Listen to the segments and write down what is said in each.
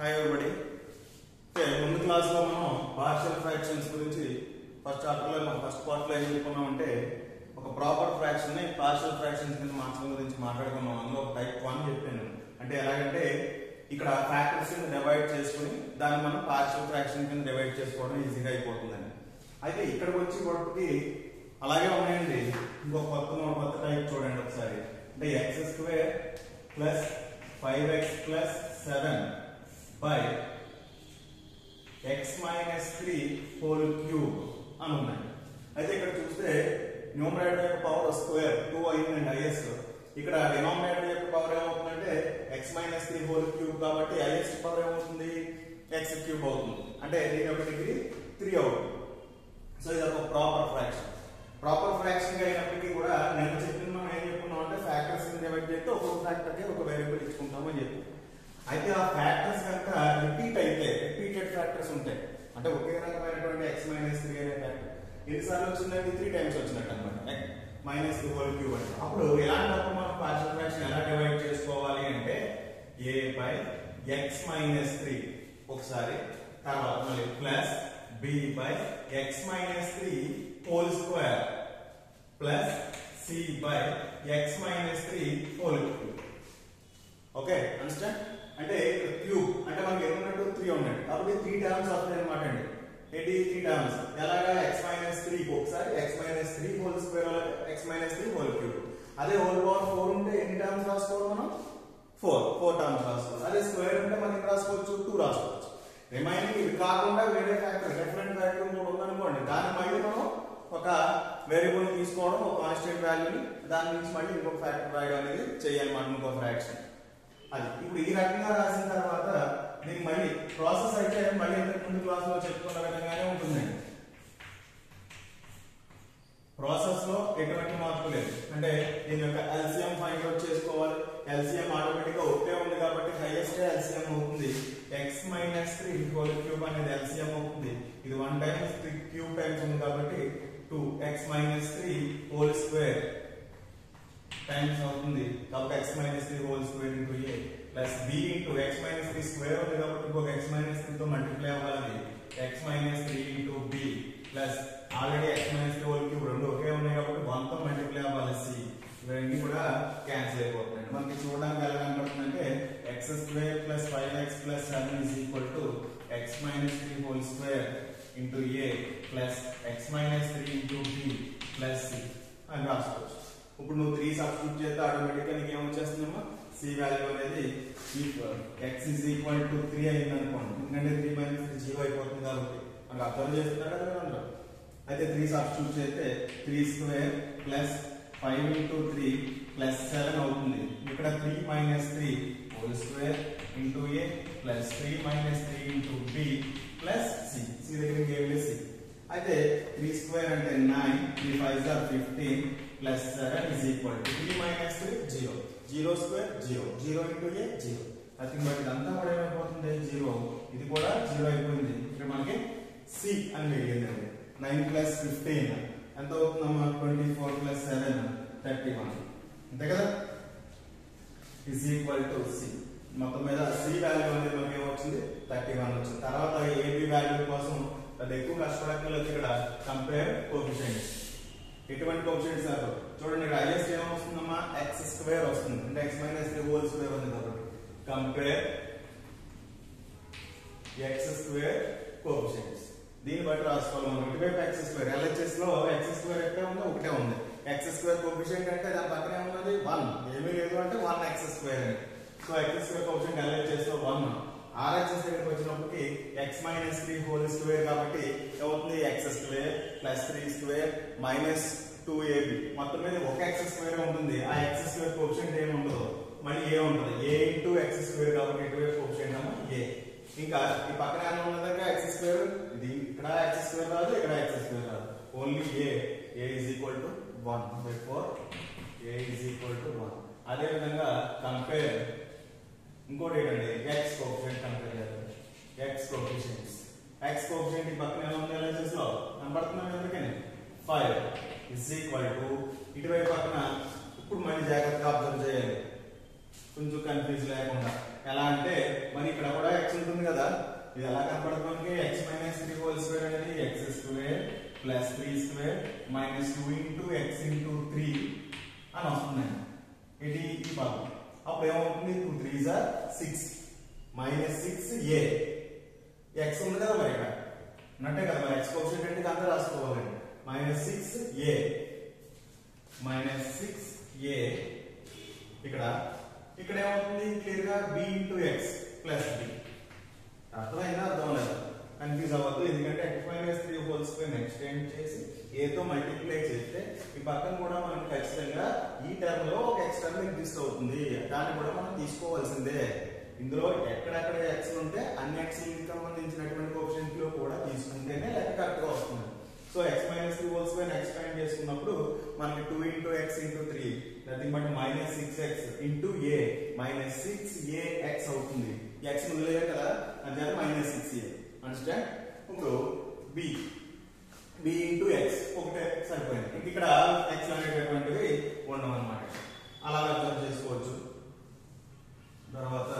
Hi everybody. ముందు class లో మనం పార్షియల్ ఫ్రాక్షన్స్ గురించి ఫస్ట్ చాప్టర్ లో ఫస్ట్ పార్ట్ లో ఏం చెప్పుకున్నామంటే ఒక ప్రాపర్ ఫ్రాక్షన్ ని పార్షియల్ ఫ్రాక్షన్స్ కింద మార్చడం గురించి మాట్లాడుకున్నాం. అందులో టైప్ 1 చెప్పాను. అంటే ఎలాగంటే ఇక్కడ ఫ్యాక్టర్స్ ని డివైడ్ చేసుకుని దాన్ని మనం పార్షియల్ ఫ్రాక్షన్ కింద డివైడ్ చేసుకోవడం ఈజీగా అయిపోతుందని. అయితే ఇక్కడికి వచ్చి కొట్టి అలాగే ఉన్నాయండి. ఇంకో కొత్త టైప్ చూడండి ఒకసారి. అంటే x² plus 5x plus 7 by x minus 3 whole cube అని ఉన్నాయి. అయితే ఇక్కడ చూస్తే న్యూమరేటర్ యొక్క పవర్ స్క్వేర్ 2 అయిందండి is. ఇక్కడ డినామినేటర్ యొక్క పవర్ ఏమవుతుందంటే x minus 3 whole cube కాబట్టి is పవర్ ఏమవుతుంది x క్యూబ్ అవుతుంది. అంటే దీని యొక్క డిగ్రీ 3 అవుతుంది. సో ఇది ఒక ప్రాపర్ ఫ్రాక్షన్. ప్రాపర్ ఫ్రాక్షన్ గా అయినప్పటికీ కూడా నేను చెప్పిన మనం ఏం చెప్పుకున్నాం అంటే ఫ్యాక్టర్స్ ని డివైడ్ చేస్తే ఒక్కొక్క ఫ్యాక్టర్ కి ఒక వేరియబుల్ ఇచ్చుకుంటామని చెప్పి. అయితే ఆ ఫ్యాక్టర్స్ కనుక రిపీట్ అయితే రిపీటెడ్ ఫ్యాక్టర్స్ ఉంటాయి. అంటే ఒకే రకమైనటువంటి x minus 3 అనే ఫ్యాక్టర్ ఎన్నిసార్లు వచ్చిందంటే 3 టైమ్స్ వచ్చినట్టు అనమాట. మైనస్ 3 whole cube అంటే అప్పుడు ఇలాంటప్పుడు మనం పార్షియల్ ఫ్రాక్షన్ ఎలా డివైడ్ చేసుకోవాలి అంటే a by x minus 3 ఒకసారి, తర్వాత మళ్ళీ plus b by x minus 3 whole square plus c by x minus 3 whole cube. Okay, understand? అంటే క్యూబ్ అంటే మనకి ఏమన్నట్టు 3 ఉన్నట్టు కాబట్టి 3 టర్మ్స్ వస్తాయి అన్నమాట అండి. ఏంటి 3 టర్మ్స్? ఎలాగా x minus 3 ఒకసారి, x minus 3 whole square, x minus 3 whole cube. అదే హోల్ పవర్ 4 ఉంటే ఎన్ని టర్మ్స్ రాసుకోవాలి మనం? 4 టర్మ్స్ రాసుకోవాలి. అదే స్క్వేర్ ఉంటే మనం ఎన్ని రాసుకోవచ్చు? 2 రాసుకోవచ్చు. రిమైనింగ్ ఇవి కాకుండా వేరే ఫ్యాక్టర్ డిఫరెంట్ ఫ్యాక్టర్ కూడా ఉందనుకోండి, దాన్ని మళ్ళీ మనం ఒక వేరియబుల్ తీసుకోవడం, ఒక కాన్స్టెంట్ వాల్యూని దాని నుంచి మళ్ళీ ఇంకొక ఫ్యాక్టర్ రాయడం అనేది చేయాలి మనం, ఇంకో ఫ్రాక్షన్. అది ఇప్పుడు ఈ రకంగా రాసిన తర్వాత దీనికి మళ్ళీ ప్రాసెస్ అయితే మళ్ళీ ఇంతకు ముందు క్లాస్ లో చెప్పుకున్న విధంగానే ఉంటుందండి. ప్రాసెస్ లో ఎటువంటి మార్పు లేదు. అంటే దీని యొక్క ఎల్సిఎం ఫైండ్ అవుట్ చేసుకోవాలి. ఎల్సిఎం ఆటోమేటిక్ గా ఒకటే ఉంది కాబట్టి హైయెస్ట్ ఎల్సిఎం అవుతుంది. x minus 3 whole cube అనేది ఎల్సిఎం అవుతుంది. ఇది 1 టైమ్స్ 3 క్యూబ్ టైమ్స్ ఉంది కాబట్టి 2x minus 3 whole square times అవుతుంది. కాబట్టి x minus 3 whole square into a plus b into x minus 3 square ఉంది కాబట్టి ఇంకొక x minus 3 తో మల్టిప్లై అవ్వాలి. x minus 3 into b plus already x minus 3 whole cube రెండు ఒకే ఉన్నాయి కాబట్టి 1 తో మల్టిప్లై అవ్వాలి c. ఇవన్నీ కూడా క్యాన్సిల్ అయిపోతున్నాయి. మనకి చూడడానికి ఎలా కనపడుతుందంటే x² plus 5x plus 7 is equal to x minus 3 whole square into a plus x minus 3 into b plus c అని రాసుకోవచ్చు. ఇప్పుడు నువ్వు 3 సబ్స్టిట్యూట్ చేస్తే ఆటోమేటిక్ గా నీకు ఏమొచ్చేస్తుందమ్మా? c వాల్యూ అనేది x is equal to 3 అయింది అనుకోండి. ఎందుకంటే 3 minus 3 0 అయిపోతుంది కాబట్టి మనకు అర్థం చేస్తున్నారు కదా అందరూ. అయితే 3 సబ్స్టిట్యూట్ చేస్తే 3² ప్లస్ 5 into 3 plus 7 అవుతుంది. ఇక్కడ 3 minus 3 whole square into a plus 3 minus 3 into b plus c. c దగ్గరికి ఏమి c. అయితే 3 స్క్వేర్ అంటే 9, 3 5s are 15 plus 7 is equal to 3 minus 3 0. 0 square 0, 0 into a 0. Nothing but ఇదంతా కూడా ఏమైపోతుంది? 0. ఇది కూడా 0 అయిపోయింది. ఇక్కడ మనకి c అని మిగిలింది. 9 plus 15 ఎంత అవుతుందమ్మా? 24 plus 7 31. అంతే కదా? is equal to c. మొత్తం మీద c వాల్యూ అనేది మనకి ఏమొచ్చింది? 31 వచ్చింది. తర్వాత ab వాల్యూ కోసం అది ఎక్కువ కష్టపడక్కర్లేదు. ఇక్కడ కంపేర్ కోఎఫిషియెంట్స్. ఎటువంటి కోఎఫిషియెంట్స్ సార్ చూడండి. ఇక్కడ హైయెస్ట్ ఏమొస్తుందమ్మా? x² వస్తుంది. అంటే x minus 3 whole square ఉంది కాబట్టి కంపేర్ x² కోఎఫిషియెంట్స్. దీన్ని బట్టి రాసుకోవాలి మనం. ఇటువైపు x², LHS లో x² ఎక్కడ ఉందో ఒకటే ఉంది. x² కోఎఫిషియెంట్ అంటే దాని పక్కనే ఉన్నది 1, ఏమీ లేదు అంటే 1x² అని. సో x² కోఎఫిషియెంట్ LHS లో 1. RHS దగ్గరికి వచ్చినప్పటికి x minus 3 whole square కాబట్టి ఏమవుతుంది? x² plus 3² minus 2ab. మొత్తం మీద ఒక x² ఉంటుంది. ఆ x² కోఎఫిషియెంట్ ఏమి ఉండదు, మళ్ళీ a ఉంటుంది. a into x² కాబట్టి ఇటువైపు కోఎఫిషియెంట్ అమ్మా a. ఇంకా ఈ పక్కన ఏమైనా ఉన్నదంటే x², ఇది ఇక్కడ x² రాదు, ఇక్కడ x² రాదు, only a is equal to 1. therefore a is equal to 1. అదే విధంగా కంపేర్ ఇంకోటి ఏంటంటే x కోఎఫిషియెంట్ కంపేర్ చేయాలి. x coefficients. x కోఎఫిషియెంట్ ఈ పక్కన ఎలా ఉంది? LHS లో కనబడుతున్నాయి. అందుకని 5 is equal to ఇటువైపు పక్కన ఇప్పుడు మళ్ళీ జాగ్రత్తగా అబ్జర్వ్ చేయాలి, కొంచెం కన్ఫ్యూజ్ లేకుండా. ఎలా అంటే మరి ఇక్కడ కూడా x ఉంటుంది ఇది ఎలా కనపడుతుంది మనకి x మైనస్ 3 హోల్ స్క్వేర్ అనేది x square plus 3 square minus 2 into x into 3 అని వస్తుందండి. ఇది ఈ భాగం అప్పుడు ఏమవుతుంది 2 3s are 6 minus 6a x ఉంది కదా మరి ఇక్కడ అంటే కదా మరి x కోఎఫిషియంట్ అంటే అంతా రాసుకోవాలండి. మైనస్ 6a మైనస్ 6a ఇక్కడ ఏమవుతుంది క్లియర్ గా b into x plus b. అర్థమైందా అర్థం లేదు కన్ఫ్యూజ్ అవ్వద్దు. ఎందుకంటే x minus 3 whole square extend చేసి a తో మల్టిప్లై చేస్తే ఈ పక్కన కూడా మనకి ఖచ్చితంగా ఈ టర్మ్ లో ఒక x టర్మ్ ఎగ్జిస్ట్ అవుతుంది. దాన్ని కూడా మనం తీసుకోవాల్సిందే. ఇందులో ఎక్కడెక్కడ x ఉంటే అన్ని x కి సంబంధించినటువంటి కోఎఫిషియంట్ లో కూడా తీసుకుంటేనే లెక్క కరెక్ట్ గా వస్తుంది. So x minus 3 whole square expand చేసుకున్నప్పుడు మనకి 2 into x into 3 nothing but minus 6x into a minus 6ax అవుతుంది. x వదిలేదు కదా అంటే మైనస్ 6a అండర్స్టాండ్. ఇప్పుడు b ఇంటూ x ఒకటే సరిపోయింది. ఇక్కడ x అనేటటువంటివి ఉండవు అన్నమాట. అలా అర్థం చేసుకోవచ్చు. తర్వాత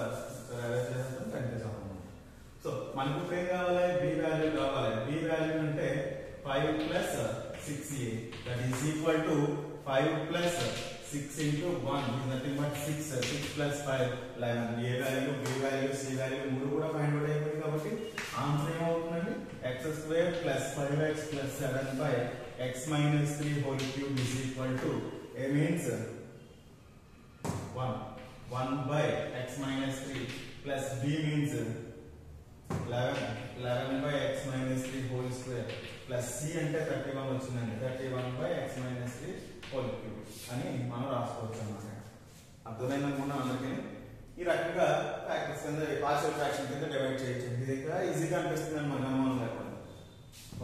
సో మనకు ఇప్పుడు ఏం కావాలి b వాల్యూ కావాలి. b వాల్యూ అంటే 5 plus 6a that is equal to 5 plus 6 into 1 is nothing but 6 plus 5 11 a value b value c value మూడు కూడా ఫైండ్ అవుట్ అయిపోయింది. కాబట్టి ఆన్సర్ ఏమవుతుందండి x square plus 5x plus 7 by x minus 3 whole cube is equal to a means 1 by x minus 3 plus b means 11 by x minus 3 whole square plus c అంటే 31 వచ్చిందండి. 31 by x minus 3 whole cube అని మనం రాసుకోవచ్చు అన్నమాట. అర్థమైంది అనుకున్నా అందరికీ. ఈ రకంగా ఫ్యాక్టర్స్ కింద పార్షియల్ ఫ్రాక్షన్ కింద డివైడ్ చేయొచ్చు. ఇది ఈజీగా అనిపిస్తుంది అనమాట అనుమానం లేకుండా.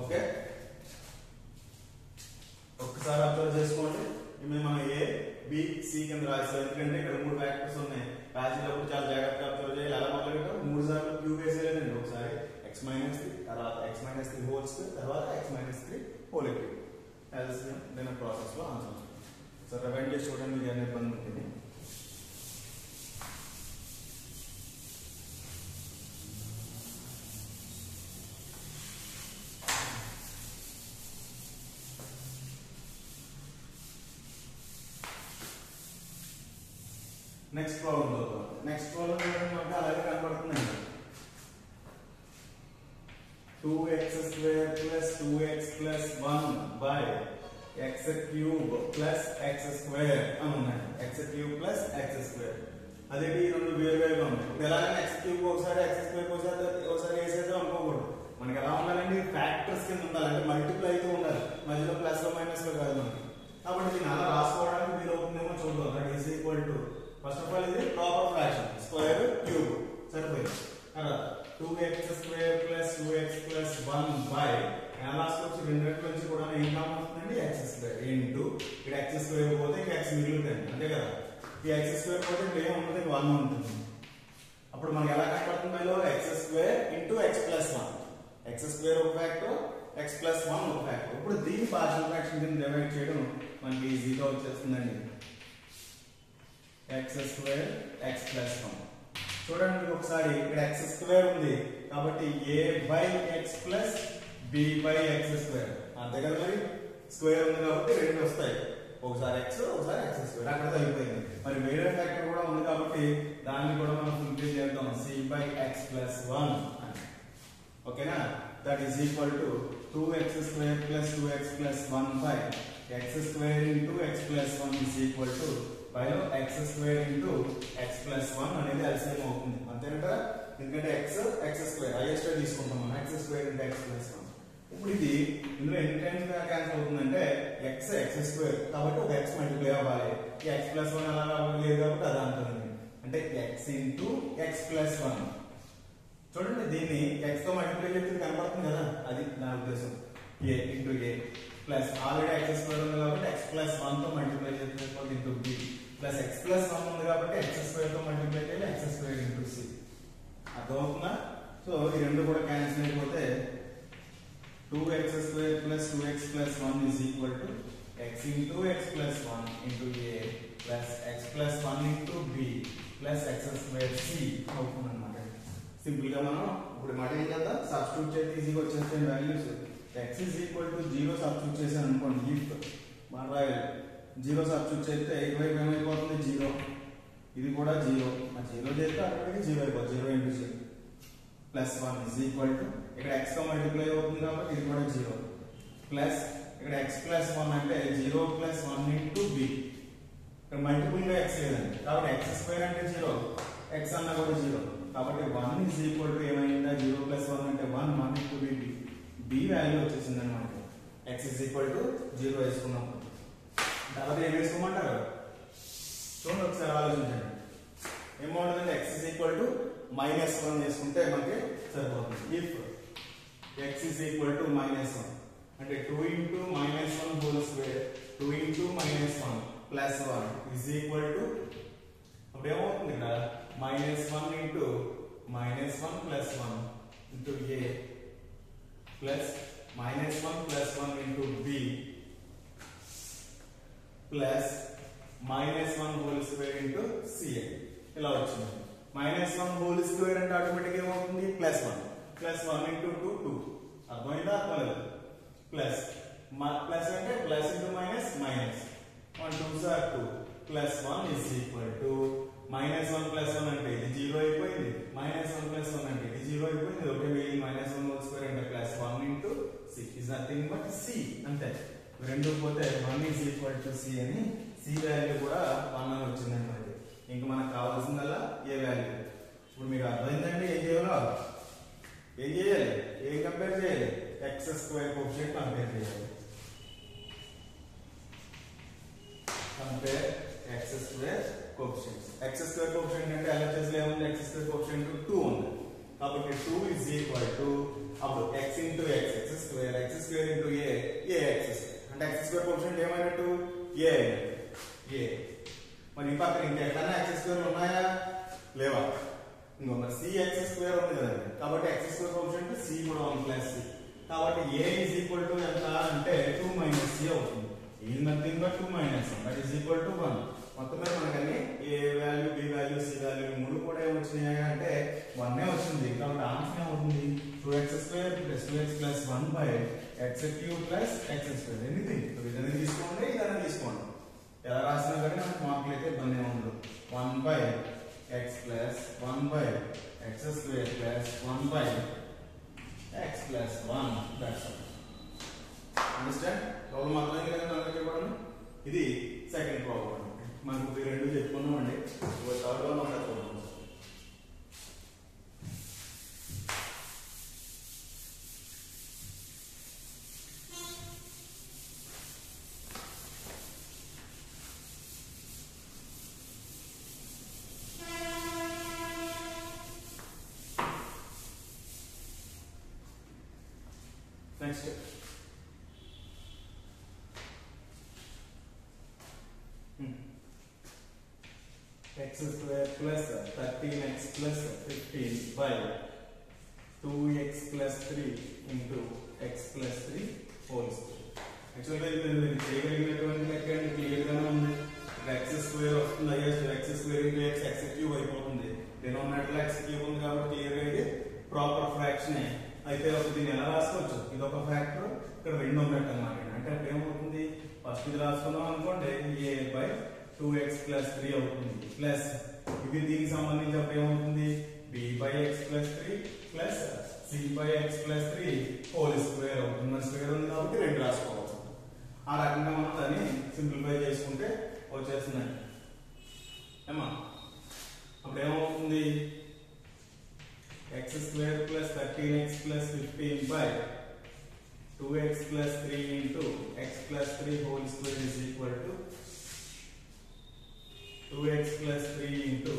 ఓకే ఒక్కసారి అబ్జర్వ్ చేసుకోండి. ఇవి మనం ఏ బి సి కింద రాస్తాం. ఎందుకంటే ఇక్కడ 3 ఫ్యాక్టర్స్ ఉన్నాయి. రాసేటప్పుడు చాలా జాగ్రత్తగా అబ్జర్వ్ చేయాలి. ఎలా మొదలుపెట్టాం 3 సార్లు క్యూబ్ వేసేయాలండి. ఒకసారి x మైనస్ 3 తర్వాత x మైనస్ 3 హోల్ స్క్వేర్ తర్వాత x minus 3 whole cube LCM దీని ప్రాసెస్ లో ఆన్సర్. సో రివైండ్ చేసి చూడండి మీకు ఏమైనా ఇబ్బంది ఉంటుంది. నెక్స్ట్ ప్రాబ్లం చూద్దాం. నెక్స్ట్ ప్రాబ్లం మనకి అలాగే కనబడుతుందండి. 2x square plus 2x plus 1 by x cube plus x square అని ఉన్నాయి. x cube plus x square అదేంటి రెండు వేరువేరుగా ఉన్నాయి. ఇప్పుడు ఎలాగైనా x cube ఒకసారి x square ఒకసారి వేసేద్దాం అనుకోకూడదు. మనకి ఎలా ఉండాలండి ఫ్యాక్టర్స్ కింద ఉండాలి. అంటే మల్టిప్లై అయితే ఉండాలి. మధ్యలో ప్లస్ లో మైనస్ లో కాదు మనకి. కాబట్టి దీన్ని అలా రాసుకోవడానికి వీలు అవుతుందేమో చూద్దాం. That is equal to first of all ఇది ప్రాపర్ ఫ్రాక్షన్ స్క్వేర్ క్యూబ్ సరిపోయింది. 2x square plus 2x plus 1 by last వచ్చి రెండు రెట్ల నుంచి కూడా ఏం కామన్ వస్తుందండి x square ఇంటూ ఇక్కడ x square పోతే ఇక్కడ x మిగులుతుంది అంతే కదా. ఈ x square పోతే ఇక్కడ ఏం ఉంటుంది 1 ఉంటుంది. అప్పుడు మనకి ఎలా కనపడుతుంది బైలో x square into x plus 1 x square ఒక ఫ్యాక్టర్ x plus 1 ఒక ఫ్యాక్టర్. ఇప్పుడు దీని పార్షియల్ ఫ్రాక్షన్ కింద డివైడ్ చేయడం మనకి ఈజీగా వచ్చేస్తుందండి. x square x plus 1 చూడండి ఒకసారి ఇక్కడ x స్క్వేర్ ఉంది కాబట్టి a by x plus b by x square అంతే కదా. మరి స్క్వేర్ ఉంది కాబట్టి రెండు వస్తాయి. ఒకసారి x ఒకసారి x స్క్వేర్ అక్కడ అయిపోయింది. మరి వేరే ఫ్యాక్టర్ కూడా ఉంది కాబట్టి దాన్ని కూడా మనం ఫుల్ఫిల్ చేద్దాం. c బై x ప్లస్ 1 అని ఓకేనా. That is equal to 2x square plus 2x plus 1 by x square into x plus 1 is equal to బైలో x square into x plus 1 అనేది ఎల్సిఎం అవుతుంది అంతేనా. ఎందుకంటే x స్క్వేర్ హైయెస్ట్ తీసుకుంటాం మనం x square into x plus 1. ఇప్పుడు ఇది ఇందులో ఎన్ని టైమ్స్ క్యాన్సిల్ అవుతుందంటే x స్క్వేర్ కాబట్టి ఒక x మల్టిప్లై అవ్వాలి. ఈ x ప్లస్ 1 అలా లేదు కాబట్టి అది అంటుంది. అంటే x ఇంటూ x ప్లస్ 1 చూడండి దీన్ని x తో మల్టిప్లై చేస్తే కనబడుతుంది కదా. అది నా ఉద్దేశం. a into a plus already x square ఉంది కాబట్టి x ప్లస్ 1 తో మల్టిప్లై చేస్తే into b plus x plus 1 ఉంది కాబట్టి x స్క్వేర్ తో మల్టిప్లై చేయాలి x స్క్వేర్ ఇంటూ c. అర్థమవుతుందా. సో ఈ రెండు కూడా క్యాన్సిల్ అయిపోతే 2x square plus 2x plus 1 is equal to x into x plus 1 into a plus x plus 1 into b plus x square c అవుతుంది అన్నమాట. Simple గా మనం ఇప్పుడు మాట ఏం చేద్దాం, సబ్స్టిట్యూట్ చేసి ఈజీగా వచ్చేస్తాయి values. x is equal to 0 substitute చేశాను అనుకోండి, ఇఫ్ మన రాయాలి 0 సబ్స్టిట్యూట్ చేస్తే ఇటువైపు ఏమైపోతుంది 0, ఇది కూడా 0, ఆ 0 చేస్తే అక్కడికి 0 అయిపోతుంది, 0 into 0 plus 1 is equal to ఇక్కడ x తో మల్టిప్లై అవుతుంది కాబట్టి ఇది కూడా 0 ప్లస్ ఇక్కడ x ప్లస్ 1 అంటే 0 ప్లస్ 1 ఇంటూ b, ఇక్కడ మల్టిపుల్ గా x లేదండి కాబట్టి x స్క్వేర్ అంటే 0, x అన్న కూడా 0 కాబట్టి 1 ఇస్ ఈక్వల్ టు ఏమైందా 0 ప్లస్ 1 అంటే 1, 1 ఇంటూ b వాల్యూ వచ్చేసింది అనమాట. x ఇస్ ఈక్వల్ టు 0 వేసుకున్నాం. తర్వాత ఏం వేసుకోమంటారు చూడండి ఒకసారి ఆలోచించండి. ఏమవుతుందంటే x ఇస్ ఈక్వల్ టు -1 చేసుకుంటే మనకి సరిపోతుంది. If x is equal to -1 అంటే 2 into -1 whole square 2 into -1 plus 1 is equal to అప్పుడు ఏమవుతుంది ఇక్కడ -1 into -1 plus 1 into a plus -1 plus 1 into b plus -1 whole square into c ఇలా వచ్చింది. -1 హోల్ స్క్వేర్ అంటే ఆటోమేటిక్ ఏమవుతుంది +1 ప్లస్ 1 ఇంటూ 2 2 అర్థమైందా అర్థమలేదు plus plus అంటే plus into minus minus 1 2 sir 2 plus 1 is equal to -1 plus 1 అంటే ఇది 0 అయిపోయింది, -1 ప్లస్ 1 అంటే ఇది 0 అయిపోయింది, ఓకే మిగిలిన -1 హోల్ స్క్వేర్ అంటే plus 1 into c is nothing but c అంతే. రెండు పోతే 1 ఇస్ ఈక్వల్ టు c అని c వాల్యూ కూడా 1 అని వచ్చిందండి. ఇంకా మనకు కావాల్సిందల్లా ఏ వాల్యూ. ఇప్పుడు మీకు అర్థమైందండి ఏం చేయాలో, ఏం చేయాలి, ఏం కంపేర్ చేయాలి, x స్క్వేర్ కోఎఫిషియంట్ కంపేర్ చేయాలి. Compare x square coefficients. x square coefficient అంటే LHS లో ఏముంది, x స్క్వేర్ కోఎఫిషియంట్ 2 ఉంది కాబట్టి 2 ఇస్ ఈక్వల్ టు అప్పుడు x into x square into a x square అంటే x స్క్వేర్ కోఎఫిషియంట్ ఏమైనట్టు a మరి ఈ పక్కన ఇంకా ఎక్కడైనా x స్క్వేర్ ఉన్నాయా లేవా, ఇంకో మరి c x స్క్వేర్ ఉంది కదండి కాబట్టి x స్క్వేర్ కోఎఫిషియంట్ c కూడా ఉంది ప్లస్ c కాబట్టి a ఇస్ ఈక్వల్ టు ఎంత అంటే 2 మైనస్ c అవుతుంది. ఇది nothing but 2 minus 1 that is equal to 1. మొత్తం మీద మనకన్నీ a value b value c value మూడు కూడా ఏమొచ్చినాయి అంటే 1 వచ్చింది కాబట్టి ఆన్సర్ ఏమవుతుంది 2x square plus 2x plus 1 by x cube plus x square. Anything ఇదన్నీ తీసుకోండి ఇదన్నీ తీసుకోండి, ఎలా రాసినా కానీ మనకు మార్కులు అయితే ఇబ్బంది ఉండదు. 1 by x plus 1 by x square plus 1 by x plus 1 that's all. Understand? Problem అర్థమైంది కదా అందరికీ కూడా. ఇది సెకండ్ ప్రాబ్లం. మనకు ఈ రెండు చెప్పుకున్నామండి. థర్డ్ వన్ ఒకటి చూద్దాం. Next x square plus 13x plus 15 by 2x plus 3 into x plus 3 whole square. Actually ఇది చేయగలిగినటువంటి లెక్క అంటే క్లియర్ గానే ఉంది. x స్క్వేర్ వస్తుంది, x square into x x cube అయిపోతుంది. డినామినేటర్ x క్యూబ్ ఉంది కాబట్టి క్లియర్ గా ఇది ప్రాపర్ ఫ్రాక్షన్ అయితే ఒక దీన్ని ఎలా రాసుకోవచ్చు, ఇది ఒక ఫ్యాక్టర్ ఇక్కడ రెండు ఉన్నట్టు అన్నమాట. అంటే అప్పుడు ఏమవుతుంది ఫస్ట్ ఇది రాసుకున్నాం అనుకోండి a బై 2x ప్లస్ 3 అవుతుంది ప్లస్ ఇది దీనికి సంబంధించి అప్పుడు ఏమవుతుంది b by x plus 3 plus c by x plus 3 whole square అవుతుంది. మన స్క్వేర్ ఉంది కాబట్టి రెండు రాసుకోవచ్చు. ఆ రకంగా మనం దాన్ని సింప్లిఫై చేసుకుంటే వచ్చేస్తుందండి ఏమా. అప్పుడు ఏమవుతుంది x square plus 13x plus 15 by 2x plus 3 into x plus 3 whole square is equal to 2x plus 3 into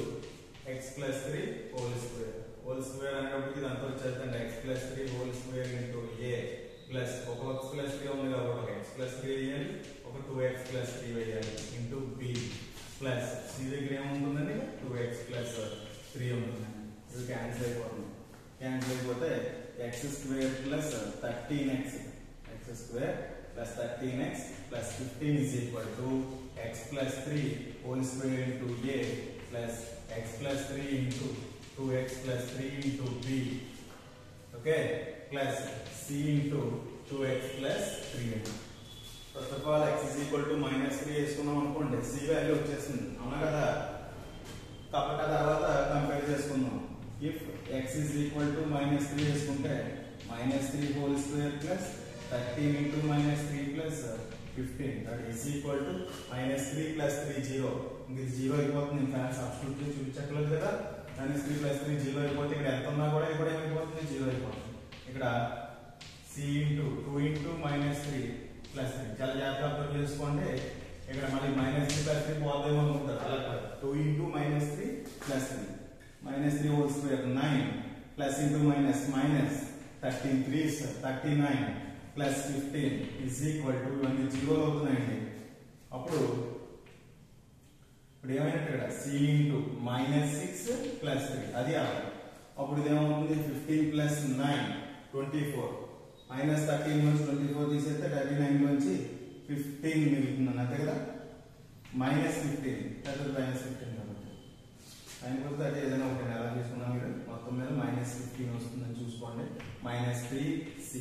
x plus 3 whole square. Whole square అనేటప్పటికి ఇదంతా వచ్చేస్తుంది x plus 3 whole square into a plus ఒక x plus 3 ఉంది కాబట్టి ఒక x plus 3 వేయాలి, ఒక 2x plus 3 వేయాలి into b plus c దగ్గర ఏముంటుందండి 2x plus 3 ఉంటుందండి. ఇది క్యాన్సిల్ అయిపోతుంది. క్యాన్సిల్ అయిపోతే x square plus 13x x square plus 13x plus 15 is equal to x plus 3 whole square into a plus x plus 3 into 2x plus 3 into b, okay, plus c into 2x plus 3. First of all, x is equal to minus 3 వేసుకున్నాం అనుకోండి, c value వచ్చేసింది, అవునా కదా? కాబట్టి తర్వాత compare చేసుకుందాం. If x is equal to minus 3 వేసుకుంటే minus 3 whole square plus 13 into minus 3 plus 15, that is equal to minus 3 plus 3 0. ఇది 0 అయిపోతుంది, ఇంకా సబ్స్టిట్యూట్ చూపించట్లేదు కదా. minus 3 plus 3 0 అయిపోతే ఇక్కడ ఎంత ఉన్నా కూడా ఇక్కడ ఏమైపోతుంది, 0 అయిపోతుంది. ఇక్కడ c into 2 into minus 3 plus 3 చాలా జాగ్రత్తగా అబ్జర్వ్ చేసుకోండి. ఇక్కడ మళ్ళీ minus 3 plus 3 పోదేమో అనుకుంటారు, అలా కాదు. 2 into minus 3 plus 3 minus 3 whole square 9 plus into minus minus 13 3 39 plus 15 is equal to ఇవన్నీ 0 అవుతున్నాయండి. అప్పుడు ఇప్పుడు ఏమైనట్టు ఇక్కడ c into minus 6 plus 3 అది అప్పుడు ఇదేమవుతుంది 15 plus 9 24 minus 13 నుంచి 24 తీసేస్తే 39 నుంచి 15 మిగులుతుంది అంతే కదా. minus 15 తర్వాత minus 15 కాబట్టి ఆయన కూడా అంటే ఏదైనా ఒకటి ఎలా తీసుకున్నాం మీరు మొత్తం మీద minus 15 వస్తుందని చూసుకోండి. minus 3c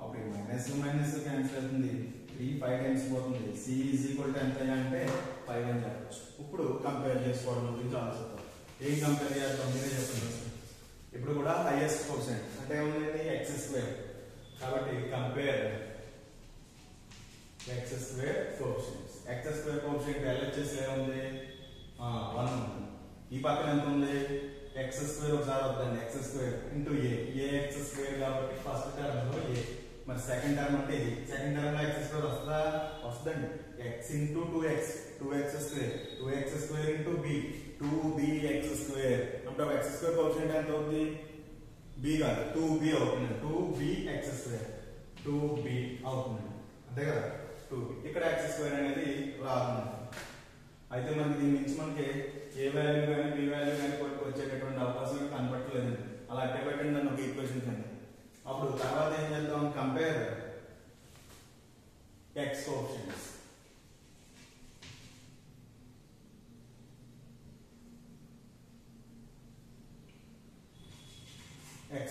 అప్పుడు మైనస్ మైనస్ క్యాన్సిల్ అవుతుంది, 3 5 టైమ్స్ పోతుంది. c ఈజ్ ఈక్వల్ టు ఎంత అంటే 5 అని చెప్పచ్చు. ఇప్పుడు కంపేర్ చేసుకోవడం గురించి ఆలోచిద్దాం. ఏం కంపేర్ చేద్దాం మీరే చెప్పండి. ఇప్పుడు కూడా హైయెస్ట్ కోఎఫిషియంట్ అంటే ఏముందండి, x స్క్వేర్. కాబట్టి compare x square coefficients. x square coefficient LHS ఏముంది, 1 ఉంది. ఈ పక్కన ఎంత ఉంది, x స్క్వేర్ ఒకసారి వద్దండి, x square into a x square కాబట్టి ఫస్ట్ టర్మ్ లో a. మరి సెకండ్ టర్మ్ అంటే ఇది, సెకండ్ టర్మ్ లో x స్క్వేర్ వస్తుందా, వస్తుందండి. x into 2x 2x square 2x square into b 2bx square. అంటే x స్క్వేర్ కోఎఫిషియంట్ ఎంత అవుతుంది, b కాదు 2b అవుతుంది. 2bx స్క్వేర్ 2b అవుతుంది అంతే కదా. 2b ఇక్కడ x స్క్వేర్ అనేది రాదు. అయితే మనకి దీని నుంచి మనకి ఏ వాల్యూ కానీ బి వాల్యూ కానీ వచ్చేటటువంటి అవకాశం కనబట్టలేదండి. అలా అట్టే పెట్టండి నన్ను ఒక ఈక్వేషన్ కింద. అప్పుడు తర్వాత ఏం చేద్దాం, compare x coefficients. x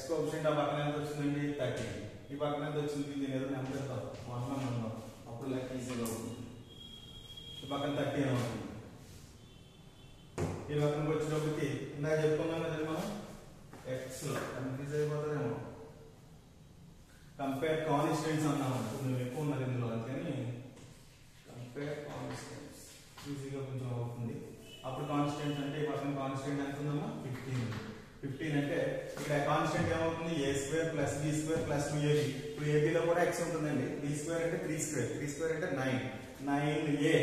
coefficient ఆ పక్కన ఎంత వచ్చిందండి, 30. ఈ పక్కన ఎంత వచ్చింది, దీని ఏదో నెంబర్ ఎంత 1 అన్నాం, అప్పుడు లెక్క ఈజీగా అవుతుంది. ఈ పక్కన 30 అవుతుంది. ఈ పక్కనకి వచ్చేటప్పటికి ఇందాక చెప్పుకున్నాం కదండి మనం x లో కన్ఫ్యూజ్ అయిపోతారేమో. కంపేర్ కాన్స్టెంట్స్ అన్నాం, కొంచెం ఎక్కువ ఉన్నది ఇందులో, అందుకని కంపేర్ కాన్స్టెంట్స్ ఈజీగా కొంచెం అవుతుంది. అప్పుడు కాన్స్టెంట్స్ అంటే ఈ పక్కన కాన్స్టెంట్ ఎంత ఉందమ్మా, 15. 15 అంటే ఇక్కడ కాన్స్టెంట్ ఏమవుతుంది, a square plus b square plus 2ab. 2ab లో కూడా x ఉంటుందండి. b స్క్వేర్ అంటే 3 స్క్వేర్, 3 స్క్వేర్ అంటే 9 9a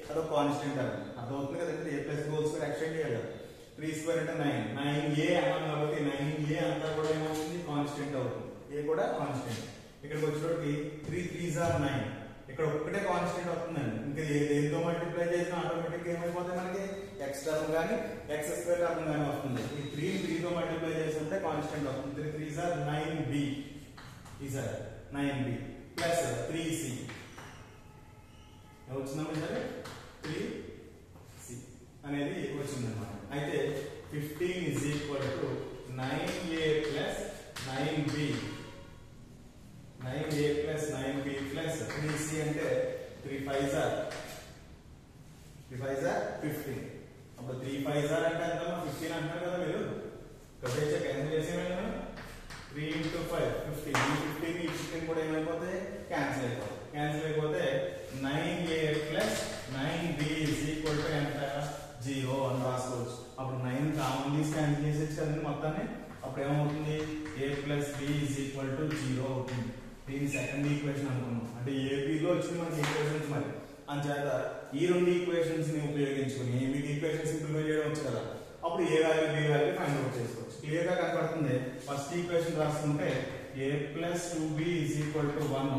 అదొక కాన్స్టెంట్. అది అర్థమవుతుంది కదండి. a plus whole square extend చేయాలి. 3 స్క్వేర్ అంటే 9 9a అన్నాం కాబట్టి 9a అంతా కూడా ఏమవుతుంది, కాన్స్టెంట్ అవుతుంది. a కూడా కాన్స్టెంట్. ఇక్కడికి వచ్చేటప్పటికి 3 3s are 9. ఇక్కడ ఒక్కటే కాన్స్టెంట్ అవుతుందండి. ఇంకా ఏదో మల్టిప్లై చేసినా ఆటోమేటిక్ ఏమైపోతాయి మనకి, x టర్మ్ కానీ x స్క్వేర్ టర్మ్ కానీ వస్తుంది. ఈ 3 3 తో మల్టిప్లై చేస్తుంటే కాన్స్టెంట్ అవుతుంది. 3 3s are 9b is 9b plus 3c వచ్చిందమ్మా సరే 3c అనేది వచ్చిందన్నమాట. అయితే 15 is equal to 9a plus 9b 9a plus 9b plus 3c అంటే 3 5s are 15. అప్పుడు 3 5s are అంటే ఎంత, 15 అంటారు కదా మీరు. ఇక్కడ క్యాన్సిల్ చేసేయండి. 3 into 5 15. ఈ 15 ఈ 15 కూడా ఏమైపోతాయి, క్యాన్సిల్ అయిపోతాయి. క్యాన్సిల్ అయిపోతే 9a plus 9b is equal to ఎంత, 0 అని రాసుకోవచ్చు. అప్పుడు 9 కామన్ తీసి క్యాన్సిల్ చేసేసి కదండి మొత్తాన్ని. అప్పుడు ఏమవుతుంది, a plus b is equal to 0 అవుతుంది. దీని సెకండ్ ఈక్వేషన్ అనుకున్నాం. అంటే ఏపీలో వచ్చింది మనకి ఈక్వేషన్స్. మరి అంచేత ఈ రెండు ఈక్వేషన్స్ ని ఉపయోగించుకుని మీకు ఈక్వేషన్ సింప్లిఫై చేయడం వచ్చు కదా. అప్పుడు A value B value find out చేసుకోవచ్చు. క్లియర్ గా కనపడుతుంది. ఫస్ట్ ఈక్వేషన్ రాసుకుంటే a plus 2b is equal to 1.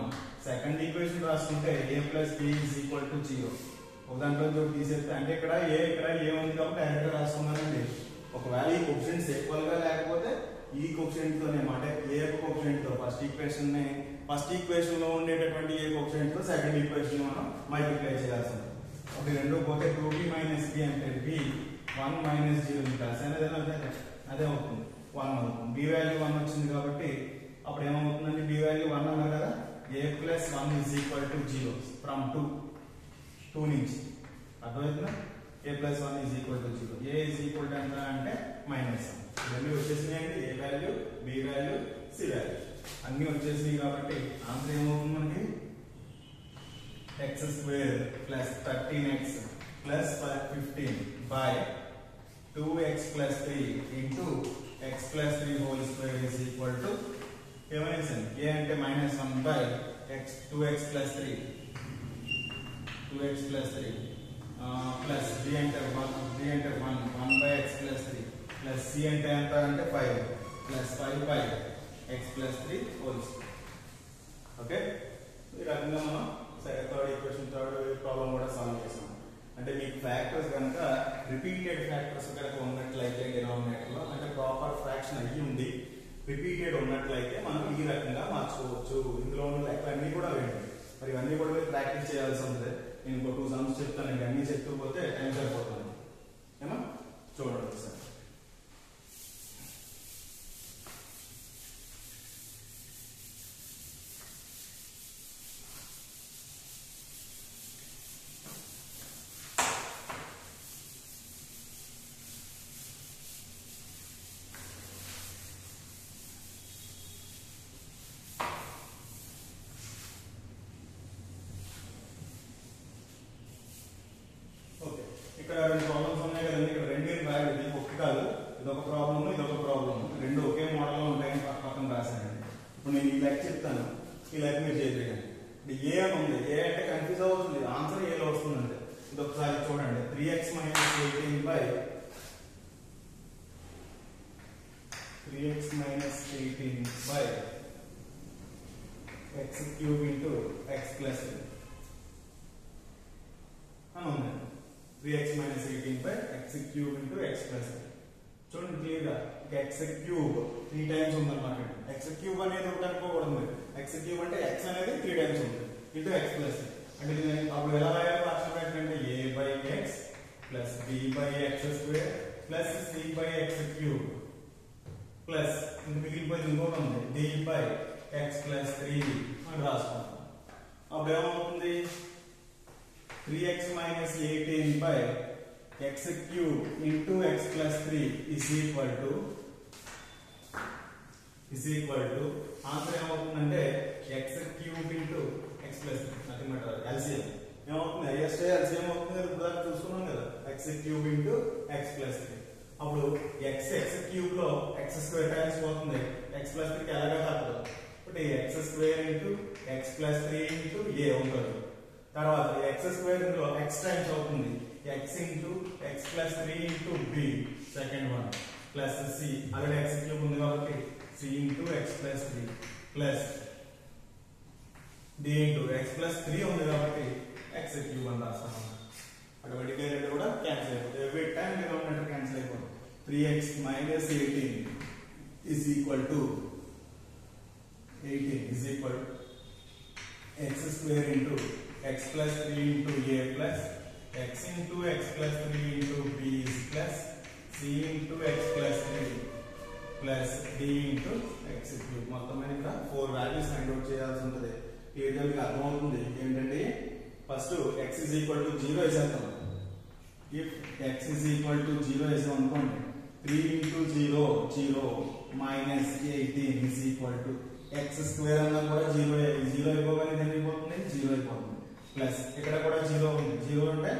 Second equation రాసుకుంటే a plus b is equal to 0. ఒక దాంట్లో తీసేస్తే అంటే ఇక్కడ ఏ ఉంది కాబట్టి డైరెక్ట్ గా రాసుకున్నానండి. ఒకవేళ ఈ కోఎఫిషియంట్స్ ఈక్వల్ గా లేకపోతే ఈ కోఎఫిషియంట్ తోనే అంటే ఏ కోఎఫిషియంట్ తో ఫస్ట్ ఈక్వేషన్ లో ఉండేటటువంటి ఏ కోఎఫిషియంట్ తో సెకండ్ ఈక్వేషన్ మనం మల్టిప్లై చేయాల్సి ఉంటుంది. అప్పుడు రెండు పోతే 2b - b అంటే b 1 మైనస్ 0 ప్లస్ అనేది అదే అవుతుంది 1 అవుతుంది. బి వాల్యూ 1 వచ్చింది కాబట్టి అప్పుడు ఏమవుతుందంటే బి వాల్యూ 1 అన్నారు కదా, a plus 1 is equal to 0 from 2 నుంచి అర్థమవుతుందా. a plus 1 is equal to 0, a is equal to ఎంత అంటే మైనస్ 1. ఇవన్నీ వచ్చేసినాయండి, A value, B value, C value అన్నీ వచ్చేసినాయి కాబట్టి ఆన్సర్ ఏమవుతుంది మనకి x square plus 13x plus 15 by 2x plus 3 into x plus 3 whole square is equal to ఏమైనా a అంటే minus 1 by x 2x plus 3 plus b అంటే 1 by x plus 3 plus c అంటే ఎంత అంటే 5 plus 5 by x plus 3 whole square. Okay, ఈ రకంగా మనం third equation third problem కూడా సాల్వ్ చేసాం. అంటే మీకు ఫ్యాక్టర్స్ కనుక రిపీటెడ్ ఫ్యాక్టర్స్ కనుక ఉన్నట్లయితే డినామినేటర్లో అంటే ప్రాపర్ ఫ్రాక్షన్ అయ్యి ఉంది రిపీటెడ్ ఉన్నట్లయితే మనం ఈ రకంగా మార్చుకోవచ్చు. ఇందులో ఉన్న లెక్కలన్నీ కూడా వేయండి. మరి ఇవన్నీ కూడా మీరు ప్రాక్టీస్ చేయాల్సి ఉంటుంది. నేను ఇంకో 2 సమ్స్ చెప్తాను, అన్నీ చెప్తూ పోతే టైం సరిపోతుంది. ఏమో చూడండి సార్. ఇక్కడ రెండు ప్రాబ్లమ్స్ ఉన్నాయి కదండి, ఇక్కడ రెండు రాయండి, ఒకటి కాదు, ఇదొక ప్రాబ్లమ్ ఇదొక ప్రాబ్లమ్, రెండు ఒకే మోడల్లో ఉంటాయని పక్కన రాశానండి. ఇప్పుడు నేను ఈ లెక్క చెప్తాను, ఈ లెక్క మీరు చేయండి. ఇప్పుడు ఏ అని ఉంది, ఏ అంటే కన్ఫ్యూజ్ అవుతుంది, ఆన్సర్ ఏలో వస్తుందంటే ఇది ఒకసారి చూడండి. 3x minus 18 by x cube into x plus అని ఉంది. 3x minus 18 by x cube into x plus 3. చూడండి క్లియర్ గా x క్యూబ్ 3 టైమ్స్ ఉందన్నమాట. x క్యూబ్ అనేది ఒకటి అనుకోకూడదు, x క్యూబ్ అంటే x అనేది 3 టైమ్స్ ఉంది ఇంటూ x ప్లస్ 3. అంటే అప్పుడు ఎలా రాయాలి రాష్ట్రం ఏంటంటే a by x plus b by x square plus c by x cube plus మిగిలిపోయింది ఇంకోటి ఉంది d బై x ప్లస్ 3 అని రాసుకుంటాం. అప్పుడు ఏమవుతుంది 3x minus 18 by x cube into x plus 3 is equal to answer ఏమవుతుందంటే x cube into x plus 3 nothing but LCM ఏమవుతుంది highest LCM అవుతుంది. ఇప్పుడు దాకా చూసుకున్నాం కదా x cube into x plus 3. అప్పుడు x cube లో x స్క్వేర్ టైమ్స్ పోతుంది, x plus 3 కి ఎలాగా తప్పదు. ఇప్పుడు x square into x plus 3 into a ఉంటుంది. తర్వాత x స్క్వేర్ ఇందులో x టైమ్స్ అవుతుంది, x into x plus 3 into b second one plus c అలాగే x క్యూబ్ ఉంది కాబట్టి c into x plus 3 plus d into x plus 3 ఉంది కాబట్టి x cube అని రాస్తాం. అటువంటి రెండు కూడా క్యాన్సిల్ అయిపోతుంది, ఎవ్రీ టైం డినామినేటర్ క్యాన్సిల్ అయిపోతుంది. 3x minus 18 is equal to 18 is equal x square into x plus 3 into a plus x into x plus 3 into b is plus c into x plus 3 plus d into x cube. మొత్తం మీద ఇక్కడ 4 values find out చేయాల్సి ఉంటుంది. క్లియర్గా మీకు అర్థమవుతుంది ఏంటంటే first x is equal to 0 వేసేద్దాం. if x is equal to 0 వేసాం అనుకోండి 3 into 0 0 minus 18 is equal to x square అన్నా కూడా 0 అయిపోగానే దేని అయిపోతుంది 0 అయిపోతుంది. ప్లస్ ఇక్కడ కూడా 0 ఉంది, 0 అంటే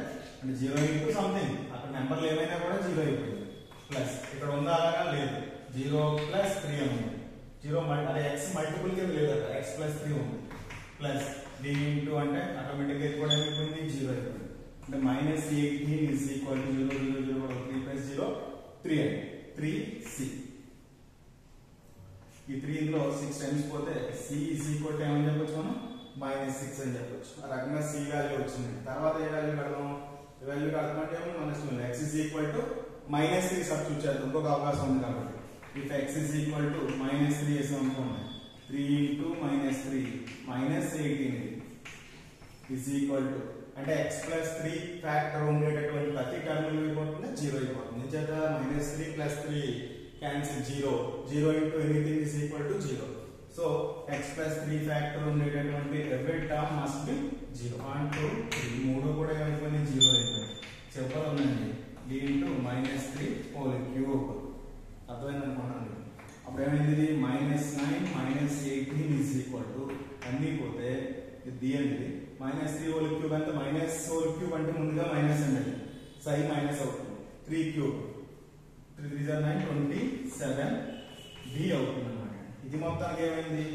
0 ఇంటూ సంథింగ్ అక్కడ నెంబర్లు ఏమైనా కూడా 0 అయిపోయింది. ప్లస్ ఇక్కడ ఉందా అలాగా లేదు, 0 ప్లస్ 3 ఉంది, 0 అదే x మల్టిపుల్ కి లేదు అక్కడ x ప్లస్ 3 ఉంది. ప్లస్ d ఇంటూ అంటే ఆటోమేటిక్గా ఇది కూడా అయిపోయింది 0 అయిపోయింది. అంటే minus 18 is equal to 0 0 0 3 plus 0 3 అంటే 3c. ఈ 3 ఇందులో 6 టైమ్స్ పోతే c ఈజ్ ఈక్వల్ టు ఏమని చెప్పొచ్చు మనం -6 అని చెప్పొచ్చు. ఆ రకంగా c వాల్యూ వచ్చింది. తర్వాత ఏ వాల్యూ కడదాం, ఈ వాల్యూ కడతామంటే ఏమో -2 x is equal to -3 substitute చేద్దాం, ఇంకొక అవకాశం ఉంది కాబట్టి. if x is equal to -3 వేసాం అనుకోండి 3 into -3 -18 is equal to అంటే x plus 3 ఫ్యాక్టర్ ఉండేటటువంటి ప్రతి టర్మ్ అయిపోతుంది 0 అయిపోతుంది. చేత -3 + 3 cancel 0. 0 into anything is equal to 0. So x + 3 factor ఉండేటటువంటి every term must be 0. 1 2 3 మూడు కూడా ఏమైపోయింది 0 అయిపోయింది. చివరి ఉందండి d into -3 whole cube. అర్థమైంది అనుకున్నాను. అప్పుడు ఏమైంది -9 -18 is equal to అన్నీ పోతే d అనేది -3 whole cube అంటే మైనస్ whole cube అంటే ముందుగా మైనస్ అనేది సైన్ మైనస్ అవుతుంది 3 cube 3 3 9 27 b అవుతుంది అన్నమాట. ఇది మొత్తానికి ఏమైంది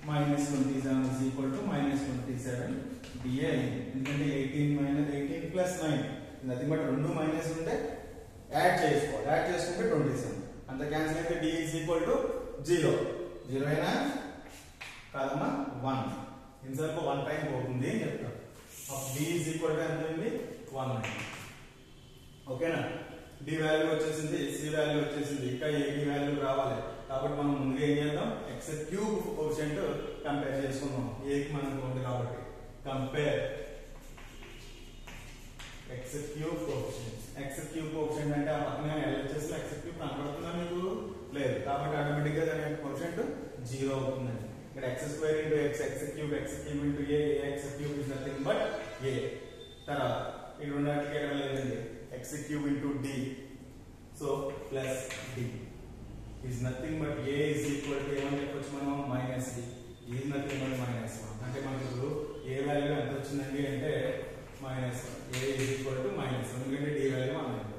-27 is equal to -27 d అయింది. ఎందుకంటే 18 + 9 నథింగ్ బట్ రెండు మైనస్ ఉంటే యాడ్ చేసుకోవాలి. యాడ్ చేసుకుంటే 27 అంత క్యాన్సిల్ అయితే d is equal to 0. 0 అయినా కాదమ్మా 1 ఇన్సర్కు 1 టైం పోతుంది అని చెప్తాం. d is equal to ఎంత ఉంది 1. ఓకేనా. d వాల్యూ వచ్చేసింది, c వాల్యూ వచ్చేసింది, ఇంకా ఏ వాల్యూ రావాలి. కాబట్టి మనం ముందుగా ఏం చేద్దాం x³ కోఎఫిషియంట్ కంపేర్ చేసుకుందాం. a కి మనకు ఉంది కాబట్టి compare x³ coefficient. x³ coefficient అంటే ఆ పక్కన LHS లో x³ కనబడుతుందా మీకు? లేదు. కాబట్టి ఆటోమేటిక్ గా దాని యొక్క కోఎఫిషియంట్ 0 అవుతుందండి. ఇక్కడ x² into x x³ into a x³ is nothing but a. తర్వాత ఇక్కడ ఉన్నట్టుగా ఇక్కడ లేదండి x³ into d. So plus d is nothing but a is equal to ఏమని చెప్పొచ్చు మనం -d is nothing but -1. అంటే మనకు ఇప్పుడు a వాల్యూ ఎంత వచ్చిందండి అంటే -1. a is equal to -1 ఎందుకంటే d వాల్యూ 1 అయింది.